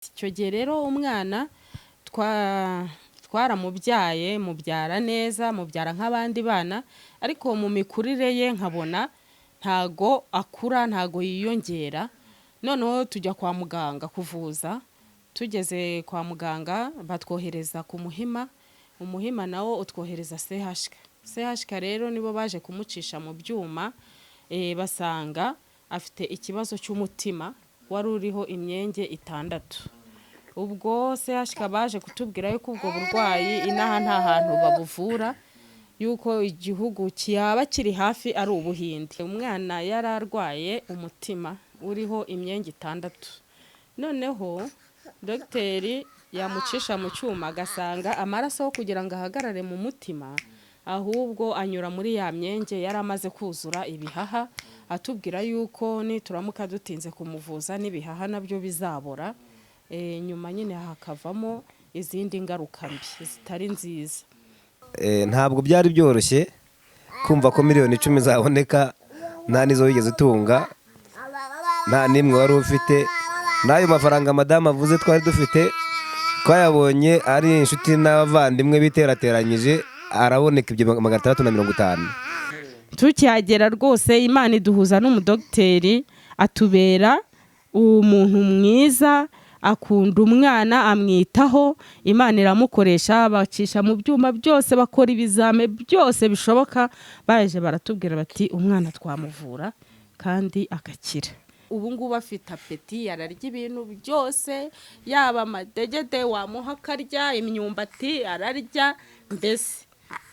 icyo gihe rero umwana twaramubyaye mubyara neza, mubyara nk'abandi bana, ariko mu mikurire ye nkabona ntago akura, ntago yiyongera. Noneho tujya kwa muganga kuvuza, tugeze kwa muganga batwohereza ku muhima, umuhima nawo utwohereza CHK rero nibo baje kumucisha mu byuma, basanga afite ikibazo cy'umutima wari uriho imyenge 6. Ubwo CHK baje kutubwira yuko ubwo burwayi inaha nta hantu babuvura, yuko igihugu cyaba kiri hafi ari Ubuhinde. Umwana yararwaye umutima uriho imyenge 6. Noneho dogiteri yamucisha mu cyuma agasanga amaraso kugira ngo ahagarare mu mutima, ahubwo anyura muri ya myenge yaramaze kuzura ibihaha, atubwira yuko nituramuka dutinze kumuvuza n'ibihaha nabyo bizabora. Nyuma nyine hakavamo izindi ngaruka mbi zitari nziza. Ntabwo byari byoroshye kumva ko miliyoni 10 zaboneka nta nizo wigeze utunga, nta nimwe wari ufite. N'ayo mafaranga madamu avuze twari dufite twayabonye ari inshuti n'abavandimwe biterateranyije, araboneka ibyo 650. Tukihagera rwose Imana iduhuza n'umudogiteri atubera umuntu mwiza, akunda umwana, amwitaho. Imana iramukoresha, bacisha mu byuma byose, bakora ibizame byose bishoboka, baje baratubwira bati umwana twamuvura kandi agakira. Ubu ngubu afite apeti, yararya ibintu byose, yaba amadegede wamuha akarya, imyumbati ararya, mbese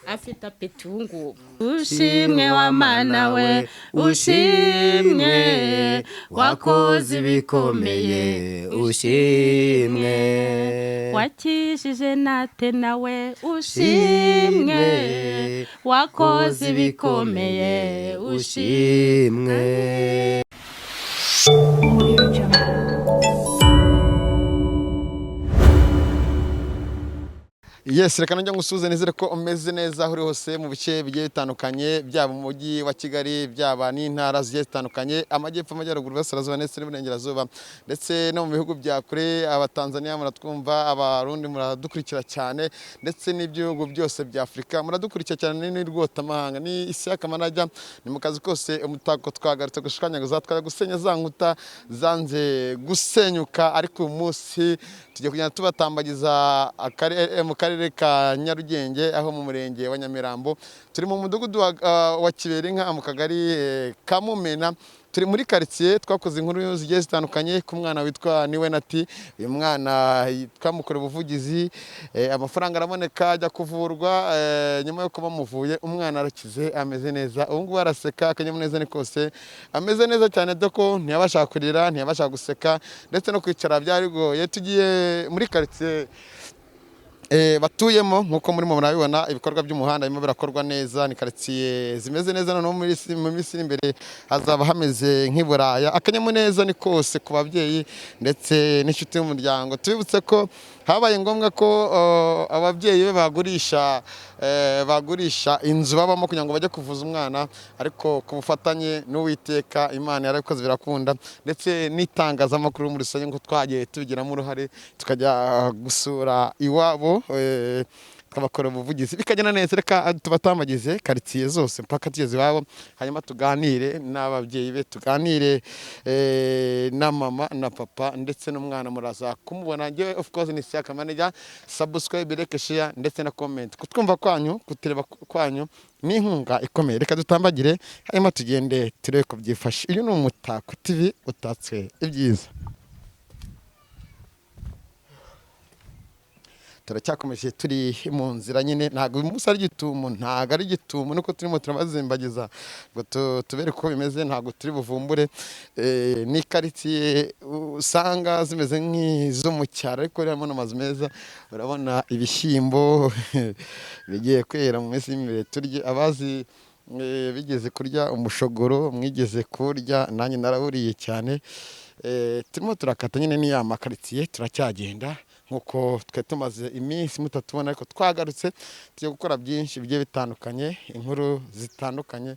afite apeti ubu ngubu. Ushimwe wa Mana we, ushimwe wakoze ibikomeye, ushimwe wakishije natwe nawe, ushimwe wakoze ibikomeye, ushimwe. Yes, reka njya ngusuze nizere ko umeze neza aho uri hose mu bice bigiye bitandukanye, byaba mu mujyi wa Kigali, byaba n'intara zigiye zitandukanye, amajyepfo, amajyaruguru, Burasirazuba ndetse n'Iburengerazuba, ndetse no mu bihugu bya kure. Abatanzania muratwumva, Abarundi muradukurikira cyane, ndetse n'ibihugu byose bya Afurika muradukurikira cyane, ni rwotamahanga, ni isi y'akamanajya, ni mu kazi kose umutako twagarutse gushikanyaguza, twajya gusenya za nkuta zanze gusenyuka. Ariko uyu munsi tujya kugenda tubatambagiza mu karere ka Nyarugenge, aho mu murenge wa Nyamirambo. Turi mu mudugudu wa Kiberinka mu kagari ka Mumena. Turi muri quartier, twakoze inkuru zigiye zitandukanye ku mwana witwa Niba. Uyu mwana twamukora ubuvugizi, amafaranga araboneka, ajya kuvurwa. Nyuma yo kuba muvuye umwana arakize, ameze neza, ubu ngubu araseka, akanyamuneza ni kose, ameze neza cyane, doko ntiyabasha kurira, ntiyabasha guseka, ndetse no kwicara byari bigoye. Tugiye muri quartier batuyemo, nkuko muri murabibona ibikorwa by'umuhanda birimo birakorwa neza, ni quartier zimeze neza. Noneho mu minsi imbere hazaba hameze nk'iburaya. Akanyamuneza ni kose ku babyeyi ndetse n'inshuti y'umuryango. Tubibutse ko habaye ngombwa ko ababyeyi be bagurisha inzu babamo kugira ngo bajye kuvuza umwana, ariko ku bufatanye n'Uwiteka Imana yarabikoze birakunda, ndetse n'itangazamakuru muri rusange ngo twagiye tubigiramo uruhare, tukajya gusura iwabo, tukabakora ubuvugizi bikagenda neza. Reka tubatambagize quartier zose mpaka tugeze iwabo, hanyuma tuganire n'ababyeyi be, tuganire na mama na papa ndetse n'umwana. Muraza kumubona, njye of course ni CHK manager. Subscribe, like, share ndetse na comment. Kutwumva kwanyu, kutureba kwanyu ni inkunga ikomeye. Reka dutambagire hanyuma tugende turebe ko byifashe. Uyu ni Umutako TV utatswe ibyiza. Turacyakomeje turi mu nzira nyine, ntago umunsi ari gitumo, ntago ari gitumo, nuko turimo turabazimbagiza ngo tubere ko bimeze, ntago turi buvumbure. Ni quartier usanga zimeze nk'izo mu cyaro, ariko harimo n'amazu meza. Urabona ibishyimbo bigiye kwera mu minsi imbere. Turye abazi bigeze kurya umushogoro, mwigeze kurya, nanjye naraburiye cyane. Turimo turakata nyine ni ya quartier, turacyagenda nkuko twe tumaze iminsi mutatubona, ariko twagarutse tujye gukora byinshi bigiye bitandukanye, inkuru zitandukanye.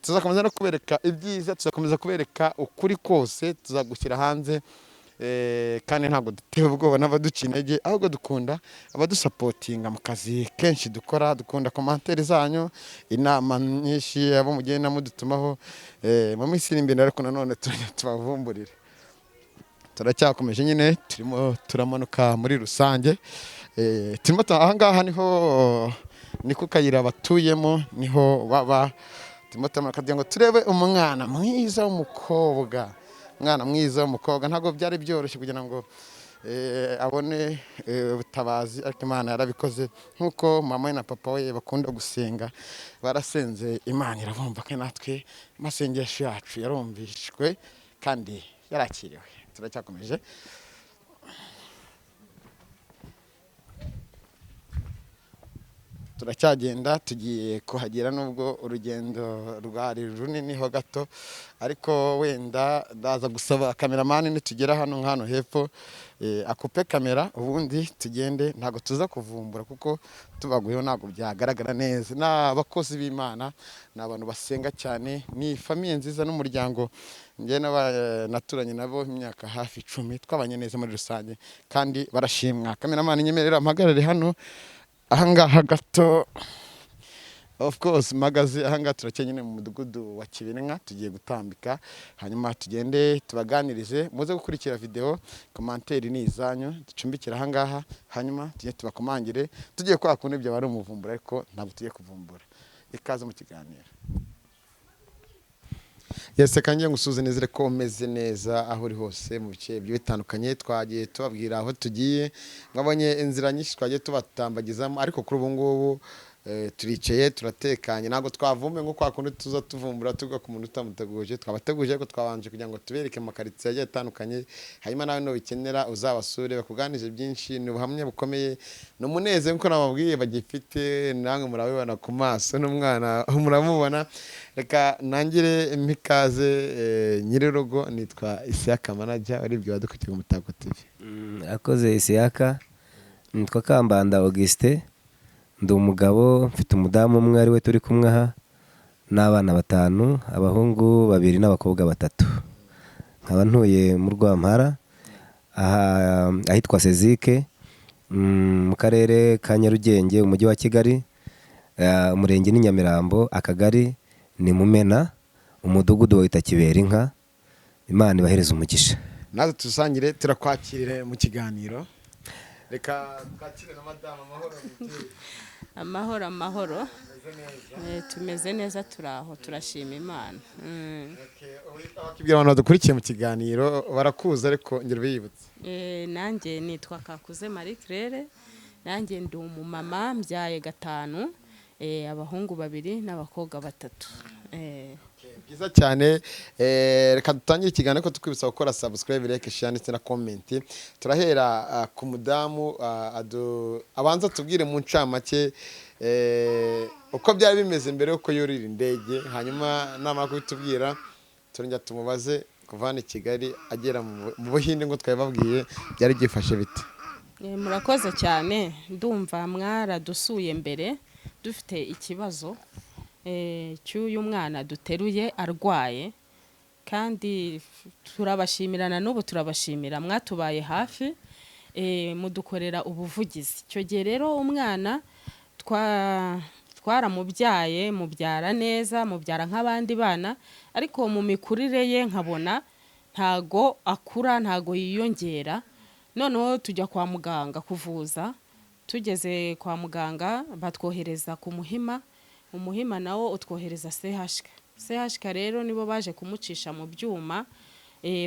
Tuzakomeza no kubereka ibyiza, tuzakomeza kubereka ukuri kose, tuzagushyira hanze kandi ntabwo dutewe ubwoba n'abaduca intege, ahubwo dukunda abadusapotinga mu kazi kenshi dukora. Dukunda komantere zanyu, inama nyinshi abo mugenda mudutumaho. Mu minsi iri imbere ariko nanone tubavumburire. Turacyakomeje nyine, turimo turamanuka muri rusange. Turimo ahangaha ni ku kayira batuyemo, niho baba. Turimo turamanuka kugira ngo turebe umwana mwiza w'umukobwa. Umwana mwiza w'umukobwa ntabwo byari byoroshye kugira ngo abone ubutabazi, ariko Imana yarabikoze. Nk'uko mama we na papa we bakunda gusenga, barasenze, Imana irabumva, kandi natwe amasengesho yacu yarumvishwe kandi yarakiriwe. Turacyakomeje. Turacyagenda, tugiye kuhagera nubwo urugendo rwari runini ho gato, ariko wenda ndaza gusaba kameramani nitugera hano hepfo akupe kamera, ubundi tugende. Ntabwo tuza kuvumbura kuko tubaguyeho ntabwo byagaragara neza. N'abakozi b'Imana, ni abantu basenga cyane, ni famiye nziza n'umuryango njye naturanye nabo imyaka hafi 10, twabanye neza muri rusange kandi barashimwa. Kameramani nyemerera mpagarare hano ahangaha gato. Of course magazi ahangaha turakenyene mu mudugudu wa Kibinka, tugiye gutambika, hanyuma tugende tubaganirize. Muze gukurikira video, commentaire ni izanyu, ducumbikira ahangaha, hanyuma tujye tubakomangire, tugiye kwa kundi byo bari umuvumbura, ariko ntabwo tugiye kuvumbura. Ikaze mu kiganiro. Yese kangiye ngusuze nezere ko umeze neza aho uri hose mu bice bitandukanye. Twagiye tubabwira aho tugiye, mwabonye inzira nyinshi twagiye tubatambagizamo, ariko kuri ubu ngubu turicaye turatekanye. Ntabwo twavumbe nko kwa kundi tuza tuvumbura tuvuga ku muntu utamuteguje. Twabateguje ariko twabanje kugira ngo tubereke mu makaritsiye agiye atandukanye, hanyuma nawe no bikenera uzabasure bakuganije byinshi. Ni ubuhamya bukomeye, ni umunezero nkuko nababwiye bagifite, namwe murabibona ku maso n'umwana muramubona. Reka nangire impikaze nyirirugo, nitwa Isiyaka manager, uribyo wadukurikiye mu Mutako TV. Akoze Isiyaka, nitwa Kambanda Auguste, ndi umugabo, mfite umudamu umwe ari we turi kumwe aha, n'abana 5, abahungu 2 n'abakobwa 3. Nkaba ntuye mu Rwampara ahitwa Sezike, mu karere ka Nyarugenge, umujyi wa Kigali, umurenge ni Nyamirambo, akagari ni Mumena, umudugudu wita Kiberinka. Imana ibahereza umugisha. Nazo tusangire turakwakirire mu kiganiro. Reka twakire na madame Amahoro. Amahoro. Tumeze neza, turaho, turashima Imana. Kibwira abantu badukurikiye mu kiganiro barakuza, ariko ngire biyibutse. Nanjye nitwa Kakuze Marie Claire, nanjye ndi umumama, mbyaye 5, abahungu 2 n'abakobwa 3. Byiza cyane. Reka dutangire ikiganiro ko tukwibutsa gukora subscribe, like, share ndetse na comment. Turahera ku mudamu abanza tubwire mu ncamake uko byari bimeze mbere yuko yurira indege, hanyuma namara kubitubwira turongera tumubaze kuvana Kigali agera mu Buhinde ngo twababwiye byari gifashe bite. Murakoze cyane, ndumva mwaradusuye mbere dufite ikibazo cy'uyu mwana duteruye arwaye, kandi turabashimirana n'ubu turabashimira, mwatubaye hafi, mudukorera ubuvugizi. Icyo gihe rero umwana twaramubyaye, mubyara neza, mubyara nk'abandi bana, ariko mu mikurire ye nkabona ntago akura, ntago yiyongera. Noneho tujya kwa muganga kuvuza, tugeze kwa muganga batwohereza ku Muhima, umuhima nawo utwohereza CHK rero nibo baje kumucisha mu byuma,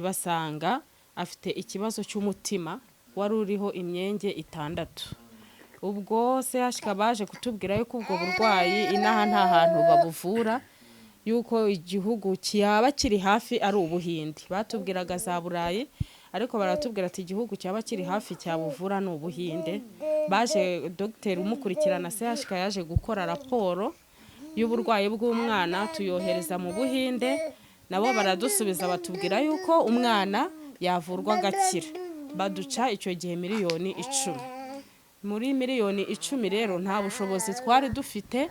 basanga afite ikibazo cy'umutima wari uriho imyenge 6. Ubwo CHK baje kutubwira yuko ubwo burwayi inaha nta hantu babuvura, yuko igihugu cyaba kiri hafi ari Ubuhinde. Batubwiraga za Burayi, ariko baratubwira ati igihugu cyaba kiri hafi cyabuvura ni Ubuhinde. Baje dogiteri umukurikirana CHK yaje gukora raporo y'uburwayi bw'umwana, tuyohereza mu Buhinde, nabo baradusubiza batubwira yuko umwana yavurwa agakira. Baduca icyo gihe miliyoni 10. Muri miliyoni 10 rero nta bushobozi twari dufite,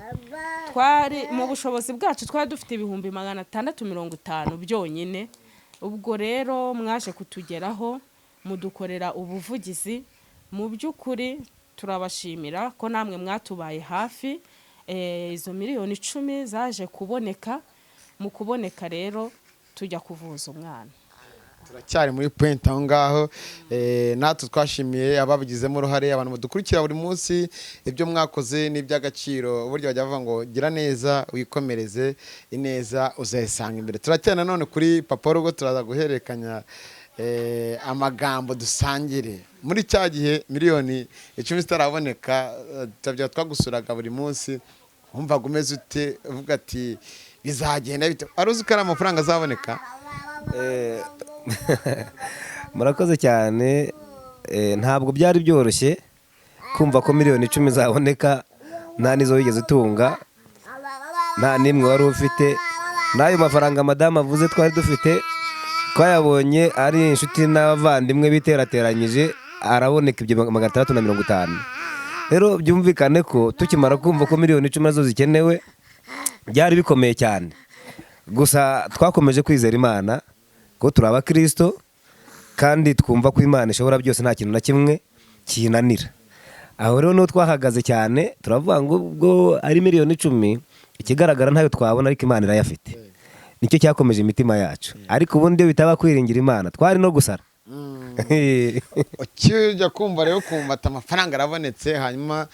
mu bushobozi bwacu twari dufite 650 byonyine. Ubwo rero mwaje kutugeraho, mudukorera ubuvugizi. Mu by'ukuri turabashimira ko namwe mwatubaye hafi. Izo miliyoni 10 zaje kuboneka. Mu kuboneka rero tujya kuvuza umwana. Turacyari muri point aho ngaho. Natwe twashimiye ababigizemo uruhare, abantu badukurikira buri munsi, ibyo mwakoze n'iby'agaciro. Buryo bajya bavuga ngo gira neza wikomereze, ineza uzayisanga imbere. Turacyana none kuri papa rugo, turaza guhererekanya amagambo dusangire. Muri cya gihe miliyoni 10 zitaraboneka, tabyo twagusuraga buri munsi, wumvaga umeze ute? Uvuga ati bizagenda bite? Aruzi ko ari amafaranga azaboneka? murakoze cyane. Ntabwo byari byoroshye kumva ko miliyoni 10 zaboneka nta nizo wigeze utunga, nta nimwe wari ufite. N'ayo mafaranga madamu avuze twari dufite, twayabonye ari inshuti n'abavandimwe biterateranyije, araboneka ibyo 650. Rero byumvikane ko tukimara kumva ko miliyoni 10 nazo zikenewe, byari bikomeye cyane. Gusa twakomeje kwizera Imana ko turi abakristo, kandi twumva ko Imana ishobora byose, nta kintu na kimwe kinanira. Aho rero no twahagaze cyane, turavuga ngo ubwo ari miliyoni 10, ikigaragara ntayo twabona, ariko Imana irayafite. Nicyo cyakomeje imitima yacu. Ariko ubundi bitaba kwiringira Imana, twari no gusara. Ukijya kumva rero kumva amafaranga arabonetse, hanyuma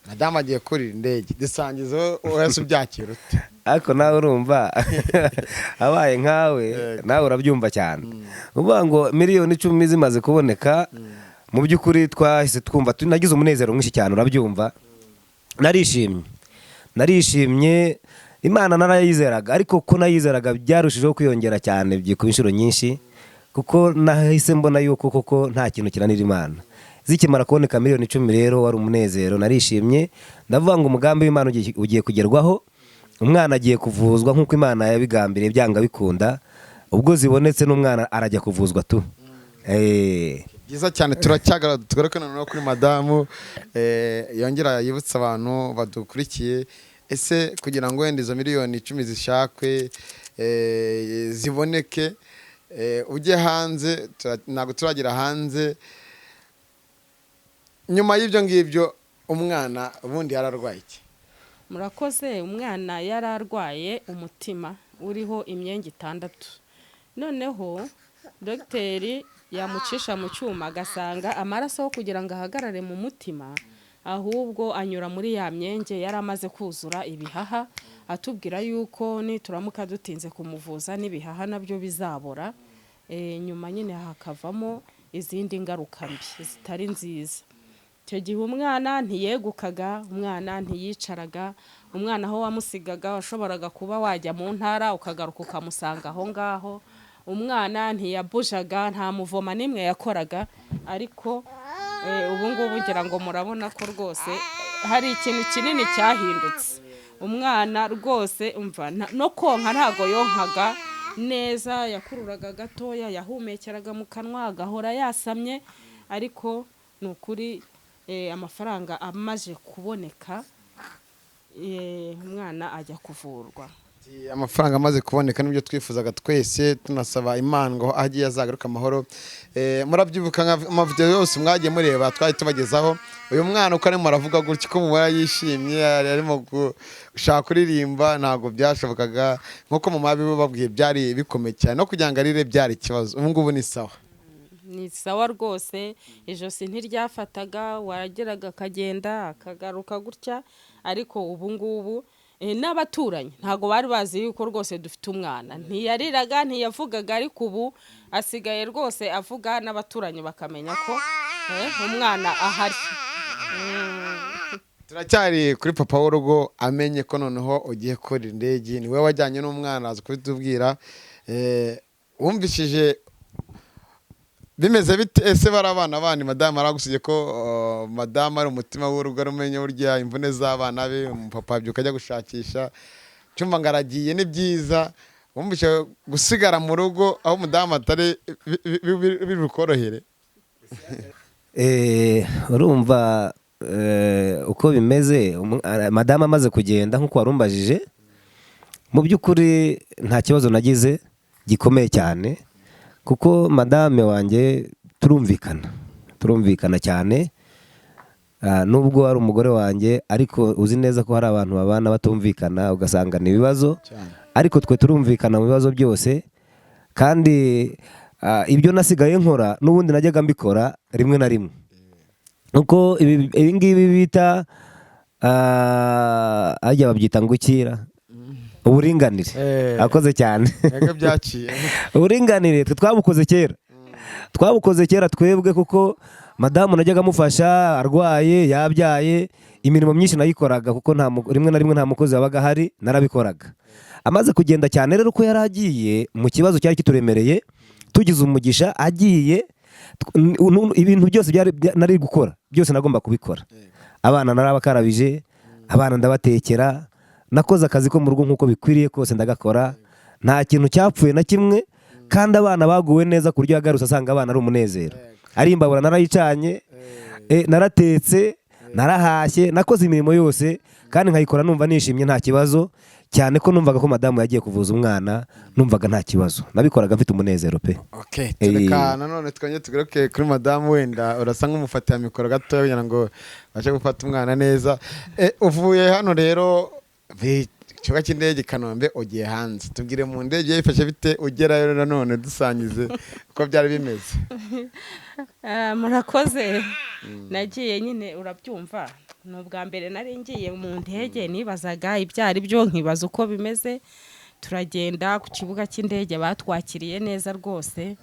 madamu agiye kurira indege, dusangiza wese ubyakira ute? Ariko nawe urumva abaye nkawe nawe urabyumva cyane. Uvuga ngo miliyoni 10 zimaze kuboneka, mu by'ukuri twahise twumva tunagize umunezero mwinshi cyane, urabyumva. Narishimye, Imana narayizeraga, ariko ko nayizeraga byarushijeho kwiyongera cyane, byikuba inshuro nyinshi, kuko nahise mbona yuko koko nta kintu kiranira Imana. Zikimara kuboneka miliyoni 10 rero wari umunezero, narishimye. Ndavuga ngo umugambi w'Imana ugiye kugerwaho, umwana agiye kuvuzwa nk'uko Imana yabigambiriye, byanga bikunda. Ubwo zibonetse n'umwana arajya kuvuzwa tu. Byiza cyane. Turacyagara tugaruka noneho kuri madamu, yongera yibutsa abantu badukurikiye, ese kugira ngo wenda izo miliyoni 10 zishakwe, ziboneke, ujye hanze, ntabwo turagira hanze. Nyuma y'ibyo ngibyo umwana ubundi yararwaye iki? Murakoze. Umwana yararwaye umutima uriho imyenge 6. Noneho dogiteri yamucisha mu cyuma, agasanga amaraso kugira ngo ahagarare mu mutima, ahubwo anyura muri ya myenge yari amaze kuzura ibihaha. Atubwira yuko nituramuka dutinze kumuvuza n'ibihaha nabyo bizabora. Nyuma nyine hakavamo izindi ngaruka mbi zitari nziza. Icyo gihe umwana ntiyegukaga, umwana ntiyicaraga, umwana aho wamusigaga washoboraga kuba wajya mu ntara ukagaruka ukamusanga aho ngaho. Umwana ntiyabujaga, nta muvoma nimwe yakoraga. Ariko ubu ngubu ngira ngo murabona ko rwose hari ikintu kinini cyahindutse. Umwana rwose umva no konka ntago yonkaga neza, yakururaga gatoya, yahumekeraga mu kanwa, agahora yasamye. Ariko ni ukuri amafaranga amaze kuboneka, umwana ajya kuvurwa. Amafaranga amaze kuboneka nibyo twifuzaga twese, tunasaba Imana ngo agiye azagaruka amahoro. Murabyibuka amavideo yose mwagiye mureba twari tubagezaho, uyu mwana uko arimo aravuga gutya ko mubara yishimye, arimo gushaka kuririmba, ntabwo byashobokaga nkuko mu mabibo babwiye, byari bikomeye cyane, no kugira ngo arire byari ikibazo. Ubu ngubu ni sawa, ni sawa rwose. Ijosi ntiryafataga, warageraga akagenda akagaruka gutya. Ariko ubu ngubu n'abaturanyi ntago bari bazi yuko rwose dufite umwana. Ntiyariraga, ntiyavugaga, ariko ubu asigaye rwose avuga, n'abaturanyi bakamenya ko umwana ahari. Turacyari kuri papa w'urugo, amenye ko noneho ugiye kurira indege. Ni we wajyanye n'umwana, aza kubitubwira. Wumvishije bimeze bite? Ese bari abana bandi madamu aragusiye ko madamu ari umutima w'urugo, arumenye burya imvune z'abana be. Papa byuka ajya gushakisha, cyumva ngo aragiye, ni byiza. Wumvishe gusigara mu rugo aho madamu atari bibikorohere? Urumva uko bimeze. Madamu amaze kugenda nk'uko warumbajije, mu by'ukuri nta kibazo nagize gikomeye cyane, kuko madame wanjye turumvikana cyane. Nubwo ari umugore wanjye ariko uzi neza ko hari abantu babana batumvikana ugasanga ni ibibazo, ariko twe turumvikana mu bibazo byose. Kandi ibyo nasigaye nkora n'ubundi najyaga mbikora rimwe na rimwe, nuko ibi ngibi bita ajya babyita ngukira uburinganire. Akoze cyane. Uburinganire twe twabukoze kera twebwe, kuko madamu najyaga amufasha arwaye yabyaye, imirimo myinshi nayikoraga kuko rimwe na rimwe nta mukozi wabaga ahari, narabikoraga. Amaze kugenda cyane rero uko yari agiye mu kibazo cyari kituremereye, tugize umugisha agiye, ibintu byose nari gukora byose nagomba kubikora. Abana narabakarabije, abana ndabatekera, nakoze akazi ko mu rugo nk'uko bikwiriye kose ndagakora, nta kintu cyapfuye na kimwe. Kandi abana baguwe neza ku buryo yagarutse asanga abana ari umunezero. Ari imbabura narayicanye, naratetse, narahashye, nakoze imirimo yose kandi nkayikora numva nishimye nta kibazo, cyane ko numvaga ko madamu yagiye kuvuza umwana, numvaga nta kibazo, nabikoraga mfite umunezero pe. Tureka nanone twanye tugaruke kuri madamu, wenda urasa nk'umufatira mikoro gato kugira ngo baje gufata umwana neza. Uvuye hano rero ikibuga cy'indege i Kanombe ugiye hanze, tubwire mu ndege yifashe bite ugerayo, nanone dusangize uko byari bimeze. Murakoze. Nagiye nyine urabyumva, ni ubwa mbere nari ngiye mu ndege, nibazaga ibyari byo nkibaza uko bimeze. Turagenda ku kibuga cy'indege, batwakiriye neza rwose,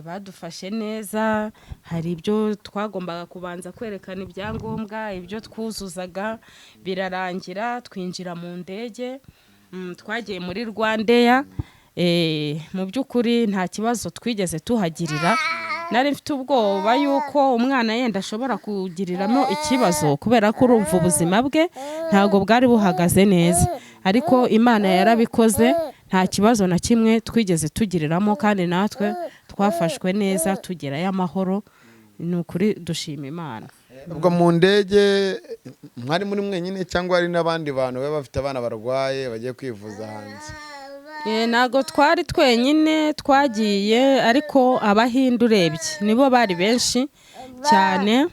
badufashe neza. Hari ibyo twagombaga kubanza kwerekana ibyangombwa, ibyo twuzuzaga birarangira, twinjira mu ndege. Twagiye muri Rwandeya, mu by'ukuri nta kibazo twigeze tuhagirira. Nari mfite ubwoba yuko umwana yenda ashobora kugiriramo ikibazo, kubera ko urumva ubuzima bwe ntabwo bwari buhagaze neza, ariko Imana yarabikoze, nta kibazo na kimwe twigeze tugiriramo, kandi natwe twafashwe neza tugerayo amahoro. Ni ukuri dushima Imana. Ubwo mu ndege mwari muri mwenyine cyangwa hari n'abandi bantu baba bafite abana barwaye bagiye kwivuza hanze? Ntago twari twenyine twagiye, ariko Abahinde urebye nibo bari benshi cyane.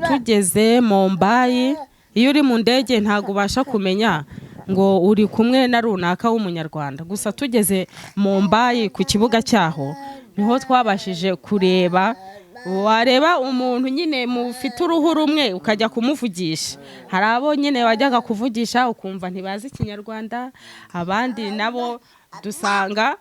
Tugeze Mumbai, iyo uri mu ndege ntago ubasha kumenya ngo uri kumwe na runaka w'umunyarwanda. Gusa tugeze Mumbai ku kibuga cyaho niho twabashije kureba, wareba umuntu nyine mufite uruhu rumwe ukajya kumuvugisha. Hari abo nyine wajyaga kuvugisha ukumva ntibazi Ikinyarwanda, abandi nabo dusanga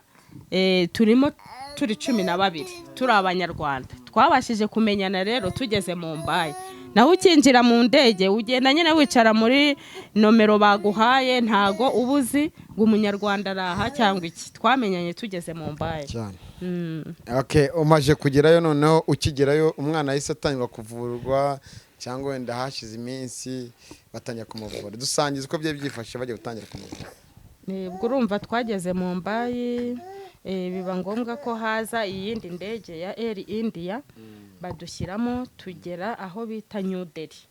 turimo turi 12 turi Abanyarwanda. Twabashije kumenyana rero tugeze Mumbai. Naho ukinjira mu ndege ugenda nyine wicara muri nomero baguhaye, ntago ubuzi ngo umunyarwanda araha cyangwa iki. Twamenyanye tugeze Mumbai cyane. Umaje kugerayo, noneho ukigerayo umwana yahise atangwa kuvurwa cyangwa wenda hashize iminsi batangira kumuvura? Dusangiza uko bye byifashe bagiye gutangira kumuvura. Ubwo urumva twageze Mumbai, biba ngombwa ko haza iyindi ndege ya Air India badushyiramo, tugera aho bita New Delhi.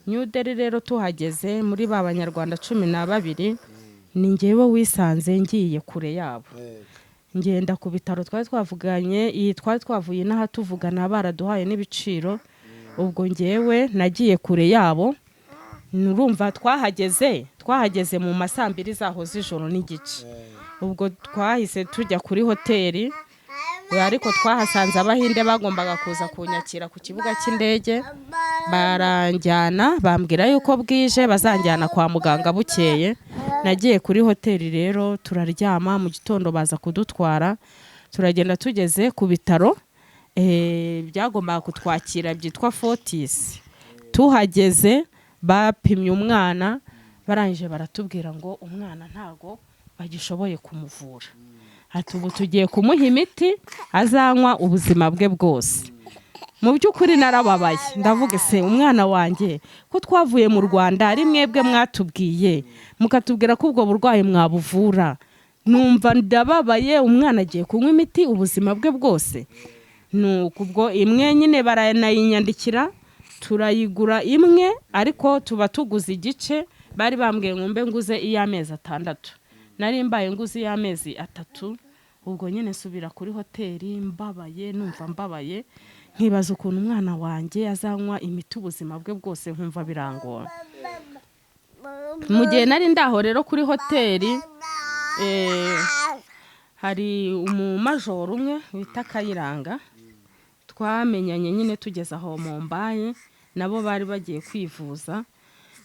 New Delhi rero tuhageze muri ba Banyarwanda 12, ni njyewe wisanze ngiye kure yabo. Ngenda ku bitaro twari twavuganye, twari twavuye n'aha tuvugana, baraduhaye n'ibiciro. Ubwo njyewe nagiye kure yabo. Nurumva twahageze mu masambiri zaho z'ijoro n'igice. Ubwo twahise tujya kuri hoteli, ariko twahasanze Abahinde bagombaga kuza kunyakira ku kibuga cy'indege. Baranjyana bambwira yuko bwije bazanjyana kwa muganga bukeye. Nagiye kuri hoteli rero turaryama, mu gitondo baza kudutwara. Turagenda tugeze ku bitaro byagombaga kutwakira byitwa Fortis. Tuhageze bapimye umwana, barangije baratubwira ngo umwana ntago bagishoboye kumuvura. Ati ubu tugiye kumuha imiti azanywa ubuzima bwe bwose. Mu by'ukuri narababaye, ndavuga se umwana wanjye ko twavuye mu Rwanda ari mwebwe mwatubwiye mukatubwira ko ubwo burwayi mwabuvura. Numva ndababaye, umwana agiye kunywa imiti ubuzima bwe bwose. Ubwo imwe nyine baranayinyandikira, turayigura imwe, ariko tuba tuguze igice. Bari bambwiye ngo mbe nguze iy'amezi 6, nari mbaye nguze iy'amezi 3. ubwo nyine nsubira kuri hoteli mbabaye, numva mbabaye, nkibaza ukuntu umwana wanjye azanywa imiti ubuzima bwe bwose, nkumva birangora. Mu gihe nari ndaho rero kuri hoteli hari umumajoro umwe wita Kayiranga, twamenyanye nyine tugeze aho mu mbaye, nabo bari bagiye kwivuza.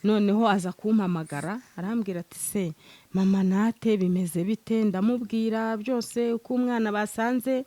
Noneho aza kumpamagara arambwira ati se mama nate bimeze bite? Ndamubwira byose uko umwana basanze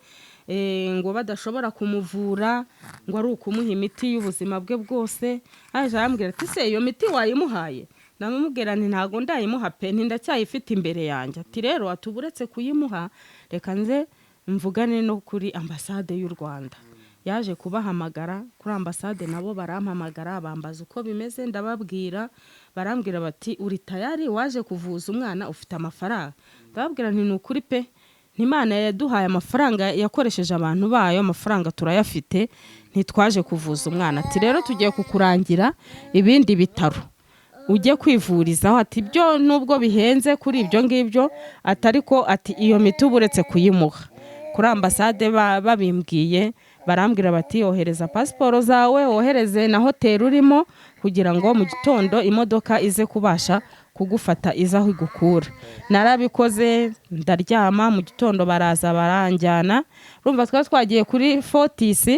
ngo badashobora kumuvura, ngo ari ukumuha imiti y'ubuzima bwe bwose. Aje arambwira ati se iyo miti wayimuhaye? Namubwira nti ntago ndayimuha pe, ndacyayifite imbere yanjye. Ati rero atuburetse kuyimuha, reka nze mvugane no kuri ambasade y'u Rwanda. Yaje kubahamagara kuri ambasade, nabo barampamagara bambaza uko bimeze, ndababwira. Barambwira bati uri tayari waje kuvuza umwana, ufite amafaranga? Ndababwira nti nukuri pe, Imana yaduhaye amafaranga, yakoresheje abantu bayo, amafaranga turayafite, ntitwaje kuvuza umwana. Ati rero tugiye kukurangira ibindi bitaro ujye kwivurizaho. Ati byo nubwo bihenze kuri ibyo ngibyo, atariko ati iyo miti uburetse kuyimuha. Kuri ambasade babimbwiye, barambwira bati ohereza pasiporo zawe, ohereze na hoteli urimo, kugira ngo mu gitondo imodoka ize kubasha kugufata iza aho igukura. Narabikoze, ndaryama, mu gitondo baraza baranjyana. Urumva twagiye kuri Fortis,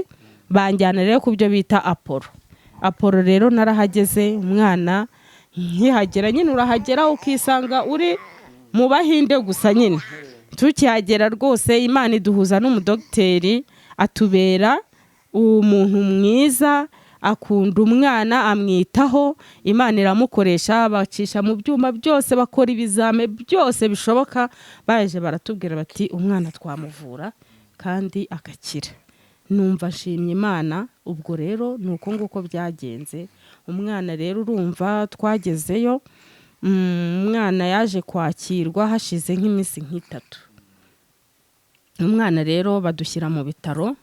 banjyana rero ku byo bita Apollo rero narahageze, umwana nkihagera nyine urahagera ukisanga uri mu Bahinde gusa nyine. Tukihagera rwose Imana iduhuza n'umudogiteri, atubera umuntu mwiza, akunda umwana, amwitaho. Imana iramukoresha, bacisha mu byuma byose, bakora ibizame byose bishoboka. Baje baratubwira bati umwana twamuvura kandi agakira. Numva nshimye Imana. Ubwo rero nuko nguko byagenze. Umwana rero urumva twagezeyo, umwana yaje kwakirwa hashize nk'iminsi nk'itatu. Umwana rero badushyira mu bitaro,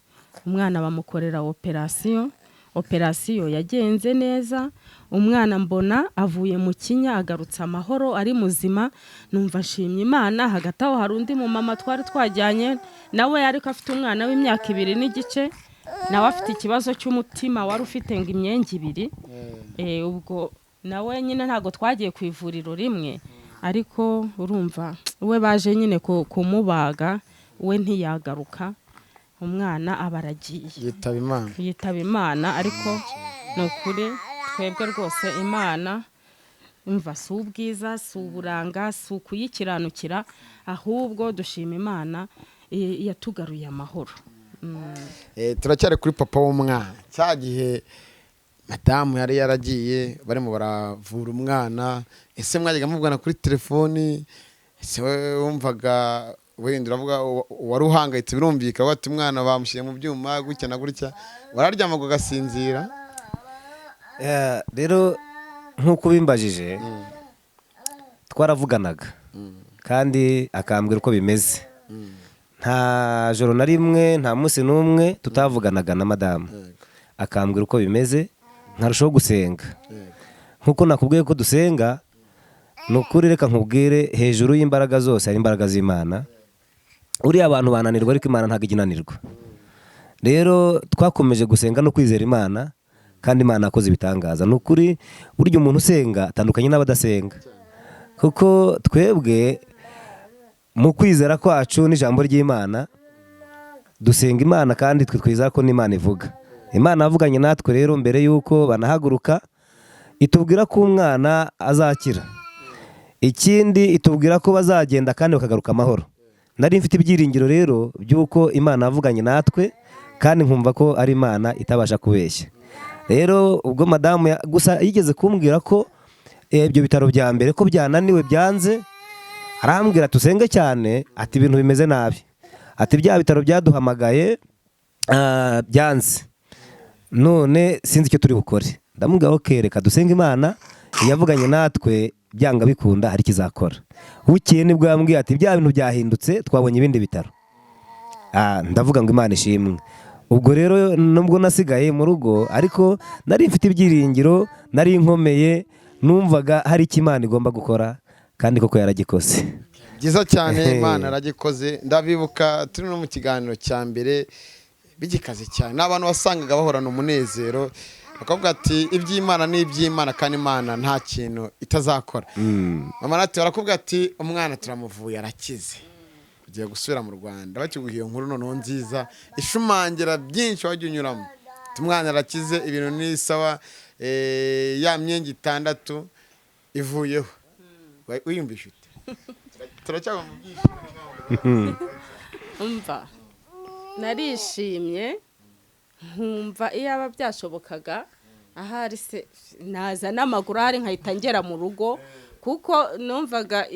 umwana bamukorera operasiyo yagenze neza. Umwana mbona avuye mu kinya, agarutse amahoro, ari muzima. Numva nshimye Imana. Hagati aho hari undi mumama twari twajyanye, nawe ariko afite umwana w'imyaka 2 n'igice, nawe afite ikibazo cy'umutima, wari ufite ngo imyenge 2. Ubwo nawe nyine ntago twagiye ku ivuriro rimwe, ariko urumva we baje nyine kumubaga, we ntiyagaruka, umwana abaragiye yitaba Imana. Ariko nukuri twebwe rwose Imana umva si ubwiza, si uburanga, si ukuyikiranukira, ahubwo dushima Imana yatugaruye amahoro. Turacyari kuri papa w'umwana. Cyagihe madamu yari yaragiye, barimo baravura umwana, ese mwajyaga muvugana kuri telefoni? Ese wumvaga wenda uravuga wari uhangayitse, birumvika bati umwana bamushyire mu byuma gutya na gutya, wararyamaga ugasinzira? Rero nk'uko bimbajije, twaravuganaga kandi akambwira uko bimeze. Nta joro na rimwe, nta munsi n'umwe tutavuganaga na madamu. Akambwira uko bimeze, nkarushaho gusenga. Nk'uko nakubwiye ko dusenga, nukuri reka nkubwire, hejuru y'imbaraga zose hari imbaraga z'Imana. Uriya abantu bananirwa, ariko Imana ntago iginanirwa. Rero twakomeje gusenga no kwizera Imana, kandi Imana yakoze ibitangaza. Nukuri burya umuntu usenga atandukanye n'abadasenga, kuko twebwe mu kwizera kwacu n'ijambo ry'Imana dusenga Imana, kandi twizera ko n'Imana ivuga. Imana yavuganye natwe rero mbere yuko banahaguruka, itubwira ko umwana azakira. Ikindi itubwira ko bazagenda kandi bakagaruka amahoro. Nari mfite ibyiringiro rero byuko Imana yavuganye natwe, kandi nkumva ko ari Imana itabasha kubeshya. Rero ubwo madamu gusa yigeze kumbwira ko ibyo bitaro bya mbere ko byananiwe, byanze, arambwira tusenge cyane, ati ibintu bimeze nabi, ati bya bitaro byaduhamagaye byanze, none sinzi icyo turi bukore. Ndamubwira okay, reka dusenge Imana, yavuganye natwe, byanga bikunda hari kizakora. Bukeye nibwo yambwiye ati bya bintu byahindutse, twabonye ibindi bitaro. Ndavuga ngo Imana ishimwe. Ubwo rero nubwo nasigaye mu rugo, ariko nari mfite ibyiringiro, nari nkomeye, numvaga hari icyo Imana igomba gukora, kandi koko yaragikose. byiza cyane Imana aragikoze. Ndabibuka turi no mu kiganiro cya mbere bigikaze cyane n'abantu wasangaga bahorana umunezero bakavuga ati iby'Imana ni iby'Imana kandi Imana nta kintu itazakora. Mama natwe barakubwira ati umwana turamuvuye arakize ugiye gusubira mu Rwanda bakiguha iyo nkuru noneho nziza ishumangira byinshi wajya unyuramo. Umwana arakize ibintu ni sawa, ya myenge 6 ivuyeho. Wiyumvisha ute? Turacyaba mu byishimo. umva narishimye nkumva iyaba byashobokaga ahari se naza n'amaguru ahari nkahita ngera mu rugo kuko numvaga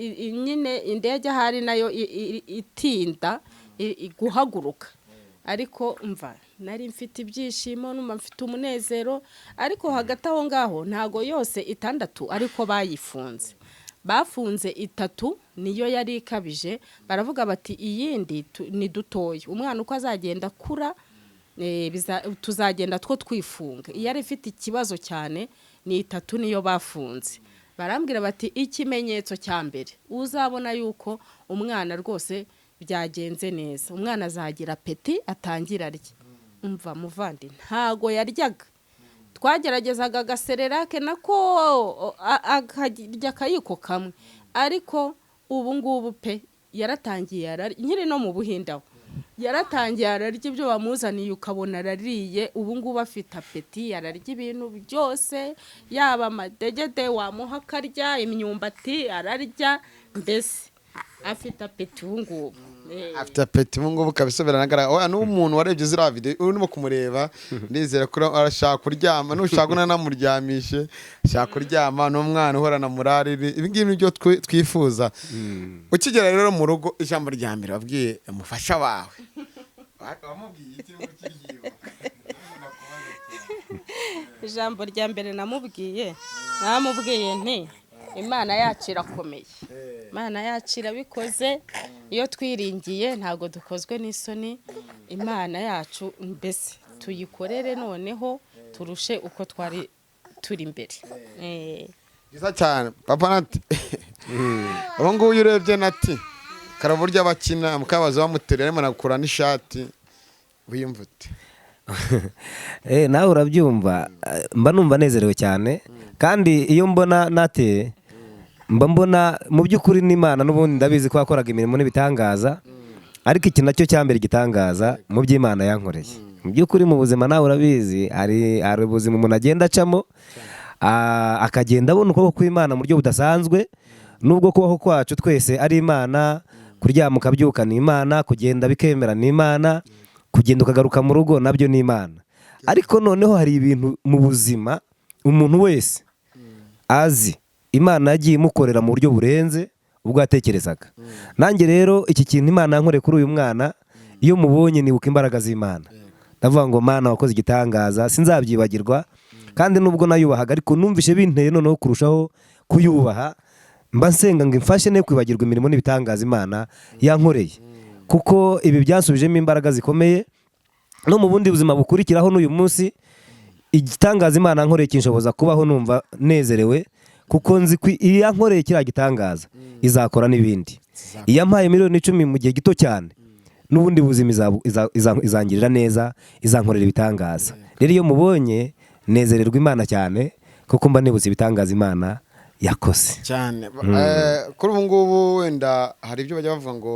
nyine indege ahari nayo itinda guhaguruka, ariko umva nari mfite ibyishimo numva mfite umunezero, ariko hagati aho ngaho ntago yose 6 ariko bayifunze. Bafunze 3 niyo yari ikabije, baravuga bati iyindi ni dutoye, umwana uko azagenda kura tuzagenda two twifunga. Iyo ari ifite ikibazo cyane ni 3 niyo bafunze. Barambwira bati ikimenyetso cya mbere uzabona yuko umwana rwose byagenze neza, umwana azagira peti atangira arya. Umva muvandi ntago yaryaga, twageragezaga gasererake nako akarya kayiko kamwe, ariko ubu ngubu pe yaratangiye nkiri no mu Buhinde aho yaratangiye ararya ibyo bamuzaniye ukabona arariye. Ubu ngubu afite apeti ararya ibintu byose, yaba amadegede wamuha akarya, imyumbati ararya, mbese afite apeti ubu ngubu. Afite apeti ubu ngubu kabisoberanaga. Oya n'umuntu warebye zira video urimo kumureba ndizera ko arashaka kuryama, nushaka nanamuryamishe shaka kuryama n'umwana uhorana murari. Ibi ngibi nibyo twifuza. Ukigera rero mu rugo ijambo rya mbere wabwiye umufasha wawe wamubwiye iki muri kiryibo? Ijambo rya mbere namubwiye nti Imana yacu irakomeye, Imana yacu irabikoze, iyo twiringiye ntago dukozwe n'isoni. Imana yacu mbese tuyikorere noneho turushe uko twari turi imbere. Byiza cyane papa nati. Abo nguyu urebye nati karaburya bakina mukabaza bamuterera manakura n'ishati wiyumvute. Nawe urabyumva, mba numva nezerewe cyane, kandi iyo mbona nate mba mbona mu by'ukuri n'Imana n'ubundi ndabizi ko yakoraga imirimo n'ibitangaza, ariko iki nacyo cyambere gitangaza mu by'Imana yankoreye. Mu by'ukuri mu buzima nawe urabizi hari ubuzima umuntu agenda acamo akagenda abona ukuboko kw'Imana mu buryo budasanzwe, nubwo kubaho kwacu twese ari Imana, kuryama ukabyuka ni Imana, kugenda bikemera ni Imana, kugenda ukagaruka mu rugo nabyo ni Imana. Ariko noneho hari ibintu mu buzima umuntu wese azi Imana yagiye imukorera mu buryo burenze ubwo yatekerezaga. Nanjye rero iki kintu Imana yankoreye kuri uyu mwana, iyo mubonye nibuka imbaraga z'Imana, ndavuga ngo Mana wakoze igitangaza, sinzabyibagirwa. Kandi nubwo nayubahaga ariko numvishe binteye noneho kurushaho kuyubaha, mba nsenga ngo imfashe ne kwibagirwa imirimo n'ibitangaza Imana yankoreye, kuko ibi byansubijemo imbaraga zikomeye no mu bundi buzima bukurikiraho n'uyu munsi. Igitangaza Imana yankoreye kinshoboza kubaho numva nezerewe, kuko nzi ko iyo yankoreye kiriya gitangaza izakora n'ibindi. Iyo yampaye miliyoni 10 mu gihe gito cyane, n'ubundi buzima izangirira neza, izankorera ibitangaza. Rero iyo mubonye nezererwa Imana cyane, kuko mba nibuze ibitangaza Imana yakoze cyane. Kuri ubu ngubu wenda hari ibyo bajya bavuga ngo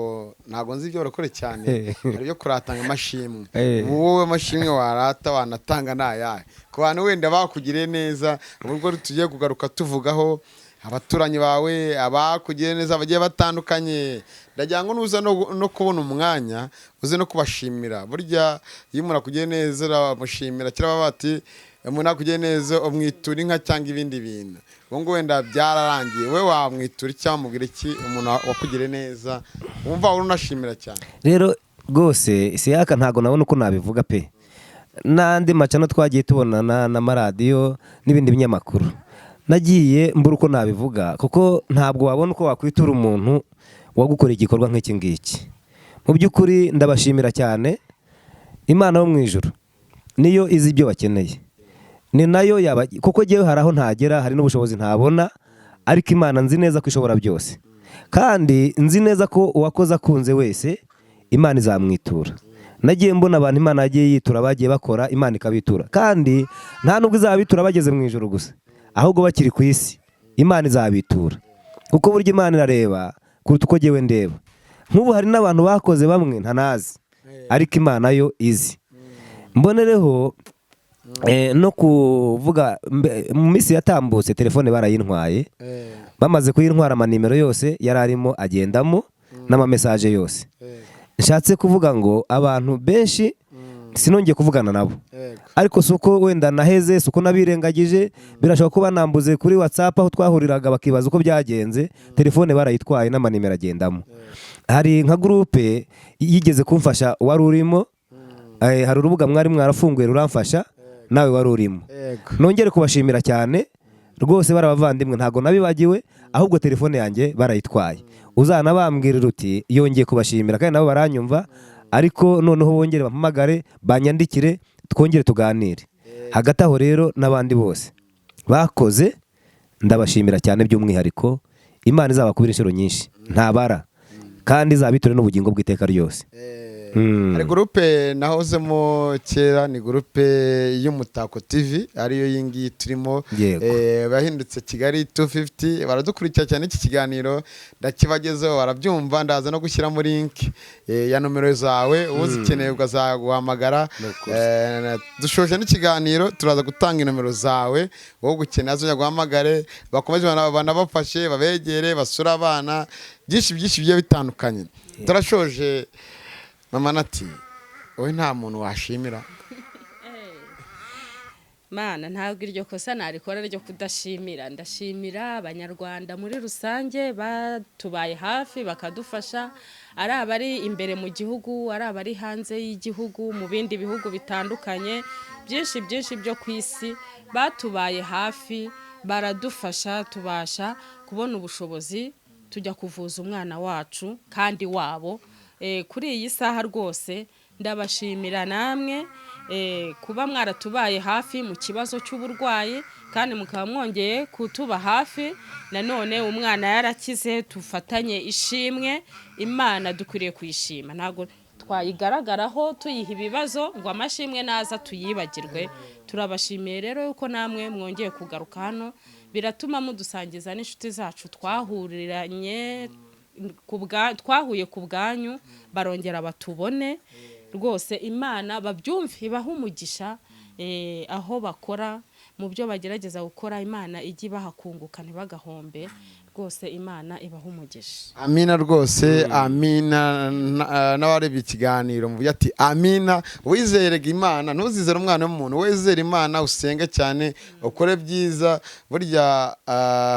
ntago nzi ibyo barakore cyane, hari ibyo kuratanga amashimwe. Wowe amashimwe warata wanatanga nayahe ku bantu wenda bakugiriye neza, ubwo tugiye kugaruka tuvugaho abaturanyi bawe abakugiriye neza bagiye batandukanye? Ndagira ngo nuza no kubona umwanya uze no kubashimira. Burya iyo umuntu akugiriye neza uramushimira, kiraba bati umuntu akugiriye neza umwitura inka cyangwa ibindi bintu. Ngo wenda byararangiye, we wamwitura cyangwa mubwira iki umuntu wakugiriye neza wumva urunashimira cyane? Rero rwose siyaka ntago nabona uko nabivuga pe. Nandi macano twagiye tubonana n'amaradiyo n'ibindi binyamakuru, nagiye mbura uko nabivuga, kuko ntabwo wabona uko wakwitura umuntu wagukora igikorwa nk'iki ngiki. Mu by'ukuri ndabashimira cyane. Imana yo mu ijuru niyo izi ibyo bakeneye, ni nayo yaba, kuko jewe haraho ntagera, hari n'ubushobozi ntabona, ariko Imana nzi neza ko ishobora byose. kandi nzi neza ko uwakoze akunze wese Imana izamwitura. Nagiye mbona abantu Imana yagiye yitura bagiye bakora Imana ikabitura, kandi nta nubwo izabitura bageze mu ijoro gusa, ahubwo bakiri ku isi Imana izabitura, kuko burya Imana irareba kuruta uko jyewe ndeba. Nk'ubu hari n'abantu bakoze bamwe ntanazi, ariko Imana yo izi. Mbonereho no kuvuga mu minsi yatambutse telefone barayintwaye, bamaze kuyintwara amanimero yose yari arimo agendamo n'amamesaje yose. Nshatse kuvuga ngo abantu benshi sinongeye kuvugana nabo, ariko suko wenda naheze, suko nabirengagije, birashobora kuba nambuze kuri WhatsApp aho twahuriraga bakibaza uko byagenze, telefone barayitwaye n'amanimero agendamo. Hari nka groupe yigeze kumfasha wari urimo, hari urubuga mwari mwarafunguye ruramfasha, nawe wari urimo. Nongere kubashimira cyane rwose, barabavandimwe ntago nabibagiwe, ahubwo telefone yanjye barayitwaye. Uzana bambwirira uti yongeye kubashimira, kandi nabo baranyumva, ariko noneho bongere bampamagare banyandikire twongere tuganire. Hagati aho rero n'abandi bose bakoze ndabashimira cyane by'umwihariko. Imana izabakubira inshuro nyinshi ntabara, kandi izabiture n'ubugingo bw'iteka ryose. Hari groupe nahozemo kera, ni groupe y'Umutako TV, ariyo yingi turimo, bahindutse Kigali 250. Baradukurikira cyane iki kiganiro, ndakibagezeho barabyumva, ndaza no gushyiramo link ya nomero zawe, uzikeneye ukazaguhamagara. Dushoje n'ikiganiro turaza gutanga nomero zawe, wowe gukeneye azojya guhamagare, bakomeze banabafashe, babegere, basura abana, byinshi bigiye bitandukanye. Turashoje mama Nati, wowe nta muntu washimira? Mana, ntabwo iryo kosa narikora ryo kudashimira. Ndashimira Abanyarwanda muri rusange batubaye hafi bakadufasha, ari abari imbere mu gihugu, ari abari hanze y'igihugu, mu bindi bihugu bitandukanye byinshi byo ku isi, batubaye hafi baradufasha, tubasha kubona ubushobozi tujya kuvuza umwana wacu kandi wabo. Kuri iyi saha rwose ndabashimira namwe kuba mwaratubaye hafi mu kibazo cy'uburwayi, kandi mukaba mwongeye kutuba hafi. Nanone umwana yarakize, tufatanye ishimwe. Imana dukwiriye kuyishima, ntabwo twayigaragaraho tuyiha ibibazo ngo amashimwe naza tuyibagirwe. Turabashimiye rero yuko namwe mwongeye kugaruka hano, biratuma mudusangiza n'inshuti zacu twahuriranye twahuye ku bwanyu, barongera batubone. Rwose Imana babyumve, ibaha umugisha aho bakora, mu byo bagerageza gukora. Imana ijye ibahakunguka ntibagahombe, rwose Imana ibaha umugisha. Amina rwose, amina. N'abarebye ikiganiro muvuga ati amina. Wizerega Imana, ntuzizere umwana w'umuntu, wizere Imana, usenge cyane, ukore byiza. Burya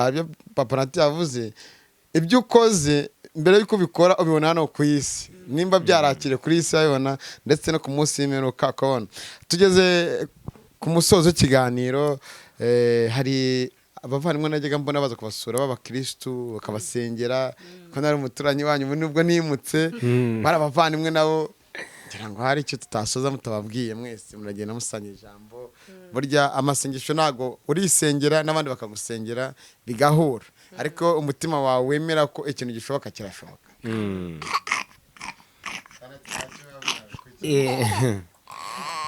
ibyo Papa Nati yavuze, ibyo ukoze mbere yuko ubikora ubibona hano ku isi, nimba byarakire kuri isi ayibona, ndetse no ku munsi w'imperuka ukabona. Tugeze ku musozo w'ikiganiro, hari abavandimwe najyaga mbona baza kubasura b'abakirisitu bakabasengera, ko nari umuturanyi wanyu nubwo nimutse, bari abavandimwe nabo, ngira ngo hari icyo tutasoza mutababwiye, mwese muragenda musanya ijambo. Burya amasengesho ntago urisengera n'abandi bakagusengera bigahura, ariko umutima wawe wemera ko ikintu gishoboka kirashoboka.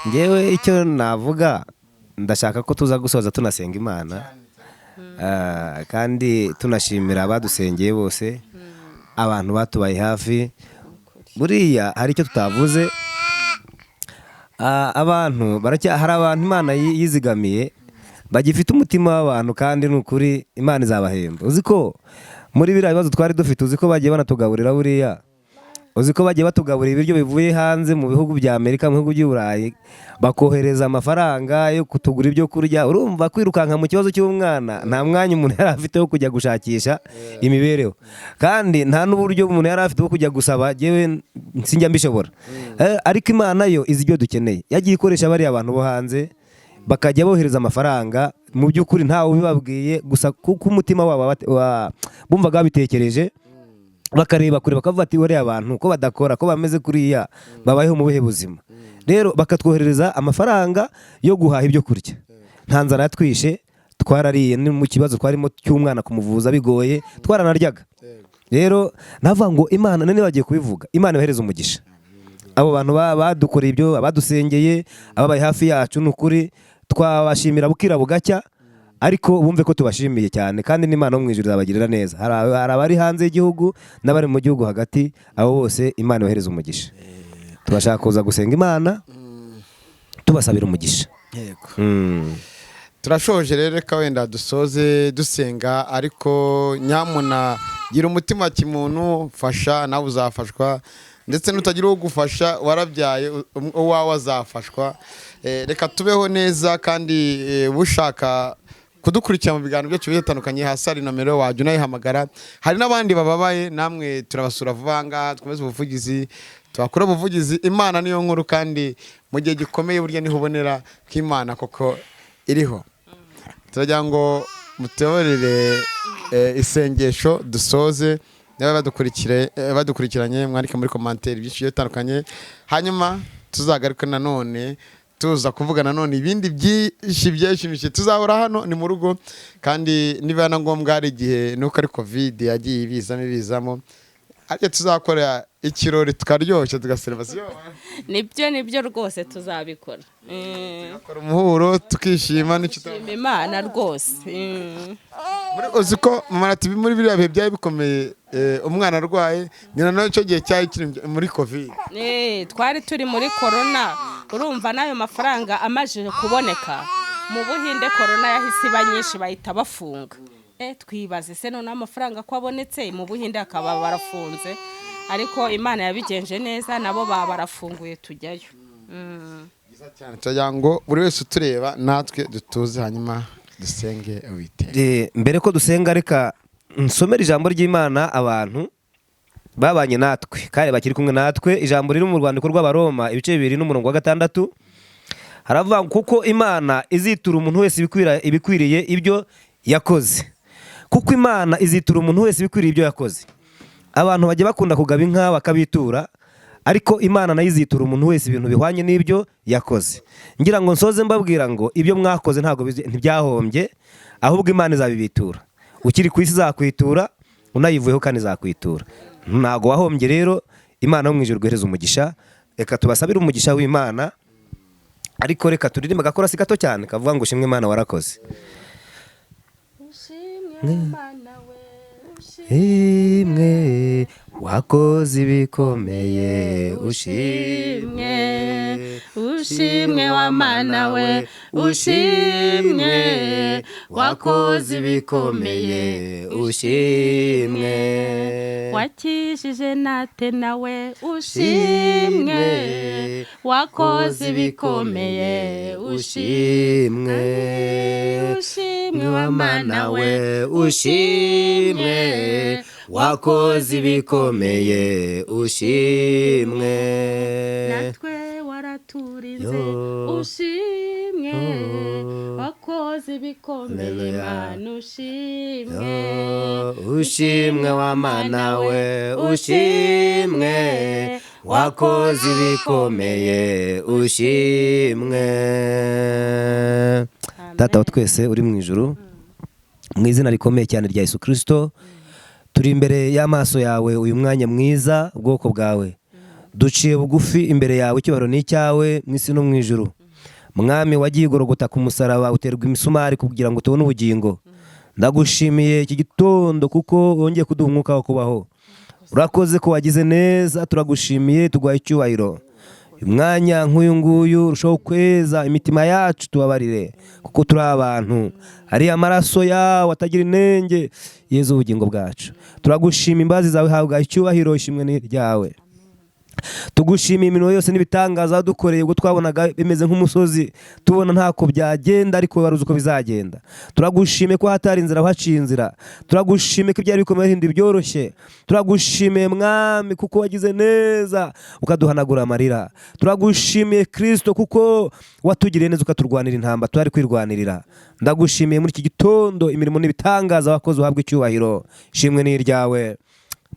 Ngewe icyo navuga, ndashaka ko tuza gusoza tunasenga Imana, kandi tunashimira abadusengeye bose, abantu batubaye hafi. Buriya hari icyo tutavuze, abantu hari abantu Imana yizigamiye bagifite umutima w'abantu, kandi n'ukuri Imana izabahemba. Uzi ko muri biriya bibazo twari dufite, uzi ko bagiye banatugaburira, buriya uzi ko bagiye batugaburira ibiryo bivuye hanze mu bihugu bya Amerika, mu bihugu by'i Burayi, bakohereza amafaranga yo kutugura ibyo kurya. Urumva kwirukanka mu kibazo cy'umwana, nta mwanya umuntu yari afite wo kujya gushakisha imibereho, kandi nta n'uburyo umuntu yari afite wo kujya gusaba, jewe sinjya mbishobora. Ariko Imana yo izi ibyo dukeneye, yagiye ikoresha bariya abantu bo hanze, bakajya bohereza amafaranga. Mu by'ukuri ntawe ubibabwiye, gusa kuko umutima wabo bumvaga babitekereje, bakareba kure, bakavuga ati bariya abantu ko badakora, ko bameze kuriya, babayeho mu buhe buzima. Rero bakatwohereza amafaranga yo guhaha ibyo kurya. Nta nzara yatwishe, twarariye. Ni mu kibazo twarimo cy'umwana kumuvuza bigoye, twaranaryaga. rero navuga ngo Imana none bagiye kubivuga, Imana ibahereza umugisha abo bantu badukoreye ibyo, abadusengeye, ababaye hafi yacu, n'ukuri twabashimira bukira bugacya, ariko bumve ko tubashimiye cyane, kandi n'Imana yo mu ijuru izabagirira neza. Hari abari hanze y'igihugu n'abari mu gihugu hagati, abo bose Imana ibahereza umugisha. Tubashaka kuza gusenga Imana tubasabira umugisha. Yego. Turashoje rero, reka wenda dusoze dusenga, ariko nyamuna gira umutima kimuntu, fasha nawe uzafashwa, ndetse nutagira uwo gufasha warabyaye uwawe azafashwa. Reka tubeho neza, kandi bushaka kudukurikira mu biganiro byacu bitandukanye, hasi hari nomero wajya unayihamagara. Hari n'abandi bababaye, namwe turabasura vuba ngaha, twemeze ubuvugizi, tubakora ubuvugizi. Imana niyo nkuru, kandi mu gihe gikomeye burya niho ubonera ko Imana koko iriho. Turagira ngo muteorere isengesho dusoze. Niba badukurikiranye mwandike muri commentaire byinshi bitandukanye, hanyuma tuzagaruka nanone tuza kuvugana none ibindi byinshi byishimishije. Tuzahora hano ni mu rugo, kandi niba na ngombwa hari igihe nuko ari covid yagiye ibizamo, ariko tuzakora ikirori tukaryoshya tugaserivasiyo. nibyo rwose tuzabikora. Tugakora umuhuro tukishima Shima Imana rwose. Uzi ko mama TV muri biriya bihe byari bikomeye, umwana arwaye, nyina nawe icyo gihe cyari kiri muri covid. Twari turi muri corona, urumva n'ayo mafaranga amajije kuboneka mu Buhinde, corona yahise iba nyinshi bahita bafunga. Twibaze se none amafaranga ko abonetse mu Buhinde akaba barafunze, ariko Imana yabigenje neza, nabo barafunguye tujyayo. Turagira ngo buri wese utureba natwe dutuze, hanyuma dusenge Uwiteka. Mbere ko dusenga, reka nsomera ijambo ry'Imana abantu babanye natwe kandi bakiri kumwe natwe. Ijambo riri mu rwandiko rw'Abaroma ibice 2:6 haravuga kuko Imana izitura umuntu wese ibikwiriye ibyo yakoze. Kuko Imana izitura umuntu wese ibikwiriye ibyo yakoze. Abantu bajya bakunda kugaba inka bakabitura, ariko Imana nayo izitura umuntu wese ibintu bihwanye n'ibyo yakoze. Ngira ngo nsoze mbabwira ngo ibyo mwakoze ntabwo ntibyahombye, ahubwo Imana izabibitura. Ukiri ku isi izakwitura, unayivuyeho kandi izakwitura. Ntabwo wahombye rero, Imana yo mu ijuru guhereza umugisha. Reka tubasabire umugisha w'Imana, ariko reka turirimba agakora si gato cyane kavuga ngo ushimwe Imana warakoze. Ushimwe wakoze ibikomeye, ushimwe wa Mana we, ushimwe wakoze ibikomeye, ushimwe wakishije nate nawe, ushimwe wakoze ibikomeye, ushimwe wa Mana we, ushimwe wakoze ibikomeye, ushimwe natwe waraturinze, ushimwe wakoze ibikomeye, Mana ushimwe wa Mana we, ushimwe wakoze ibikomeye, ushimwe. Data wa twese uri mu ijuru, mu izina rikomeye cyane rya Yesu Kristo, turi imbere y'amaso yawe uyu mwanya mwiza, ubwoko bwawe duciye bugufi imbere yawe, icyubahiro ni icyawe mu isi no mu ijuru. Mwami wagiye Golgota ku musaraba, uterwa imisumari kugira ngo tubone ubugingo. Ndagushimiye iki gitondo kuko wongeye kuduha umwuka wo kubaho. Urakoze ko wagize neza, turagushimiye, tuguhaye icyubahiro. Umwanya nk'uyu nguyu urushaho kweza imitima yacu, tubabarire kuko turi abantu. Ari amaraso yawe atagira inenge yeza ubugingo bwacu. Turagushima, imbabazi zawe habwa icyubahiro, ishimwe ni ryawe. Tugushimiye iminwa yose n'ibitangaza dukoreye, ubwo twabonaga bimeze nk'umusozi tubona ntako byagenda, ariko waruzi uko bizagenda. Turagushimiye ko hatari inzira haciye inzira. Turagushimiye ko ibyari bikomeye hindi byoroshye. Turagushimiye Mwami kuko wagize neza ukaduhanagura amarira. Turagushimiye Kristo kuko watugiriye neza ukaturwanira intamba twari kwirwanirira. Ndagushimiye muri iki gitondo imirimo n'ibitangaza wakoze, uhabwa icyubahiro, ishimwe ni ryawe.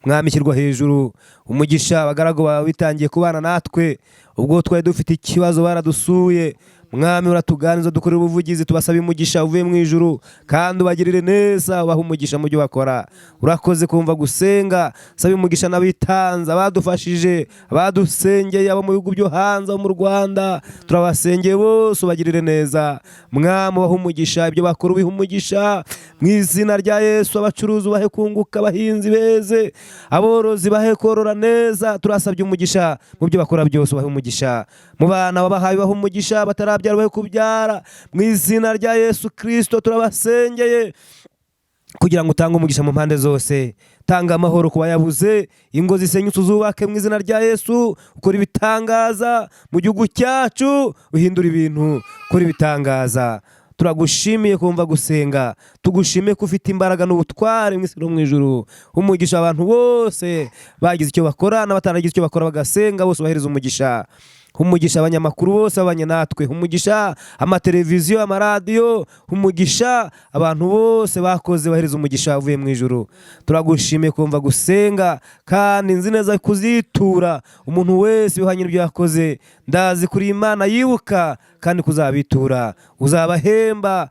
Mwami shyirwa hejuru, umugisha abagaragu bawe bitangiye kubana natwe, ubwo twari dufite ikibazo baradusuye, mwami uratuganiriza dukorera ubuvugizi tubasaba umugisha uvuye mu ijuru kandi ubagirire neza ubaha umugisha mu byo bakora urakoze kumva gusenga saba umugisha n'abitanze abadufashije abadusengeye abo mu bihugu byo hanze mu Rwanda turabasengeye bose ubagirire neza mwami ubaha umugisha ibyo bakora ubiha umugisha mu izina rya Yesu abacuruzi bahe kunguka abahinzi beze aborozi bahe korora neza turasabye umugisha mu byo bakora byose ubahe umugisha mu bana babahaye bahe umugisha batarabyara bahe kubyara mu izina rya Yesu Kristo turabasengeye kugira ngo utange umugisha mu mpande zose tanga amahoro ku bayabuze ingo zisenyutse uzubake mu izina rya Yesu ukora ibitangaza mu gihugu cyacu uhindura ibintu ukora ibitangaza turagushimiye kumva gusenga tugushimiye ko ufite imbaraga n'ubutware mu isi no mu ijuru umugisha abantu bose bagize icyo bakora n'abataragize icyo bakora bagasenga bose bahereza umugisha umugisha abanyamakuru bose babanye natwe umugisha amateleviziyo amaradiyo umugisha abantu bose bakoze bahereza umugisha uvuye mu ijuru turagushimiye kumva gusenga kandi nzi neza kuzitura umuntu wese uhanye ibyo yakoze ndazi kuri Imana yibuka kandi kuzabitura uzabahemba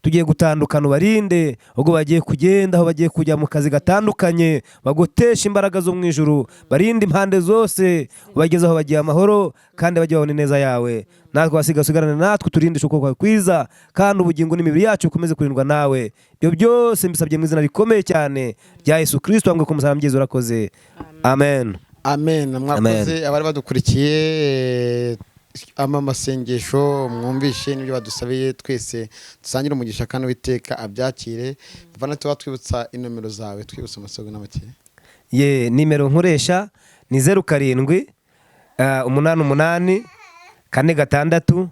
tugiye gutandukana ubarinde ubwo bagiye kugenda aho bagiye kujya mu kazi gatandukanye bagotesha imbaraga zo mu ijuru barinde impande zose ubageze aho bagiye amahoro kandi bajye babona neza yawe natwe basigarane natwe turindishe uko kwawe kwiza kandi ubugingo n'imibiri yacu ukomeze kurindwa nawe ibyo byose mbisabye mu izina rikomeye cyane rya Yesu Kristo hamwe ku musaraba mwiza urakoze amen mwakoze abari badukurikiye amasengesho mwumvishe n'ibyo badusabiye twese dusangire umugisha kandi witeka abyakire bavana tuba twibutsa inomero zawe twibutsa amasogo n'amake nimero nkoresha ni 07 88 46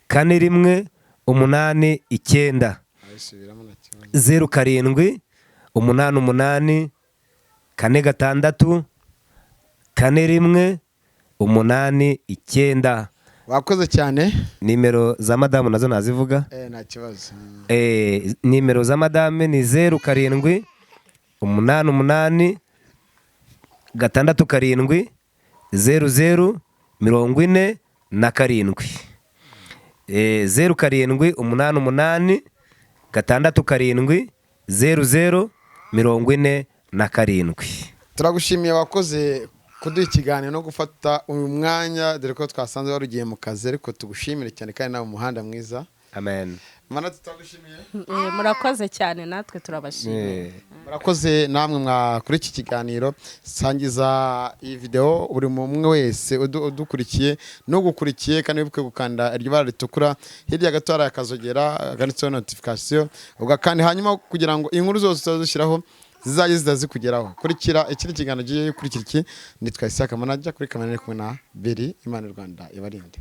41 89 07 88 46 41 89 wakoze cyane nimero za madamu nazo nazivuga nta kibazo nimero za madame ni 07 88 67 00 47 07 88 67 00 47 turagushimiye wakoze kuduha ikiganiro no gufata uyu mwanya dore ko twasanze warugiye mu kazi ariko tugushimire cyane kandi nawe umuhanda mwiza amen mana tutagushimiye murakoze cyane natwe turabashimiye murakoze namwe kuri iki kiganiro sangiza iyi video buri umwe wese udukurikiye no gukurikiye kandi wibuke gukanda iryo bara ritukura hirya gato hari akazogera aganitseho notification ugakanda hanyuma kugira ngo inkuru zose tuzashyiraho zizajye zitazikugeraho kurikira ikindi kiganiro giye kurikira iki nitwa Isaka manager kuri kamera ni kumwe na Beri Imana Rwanda yabarinde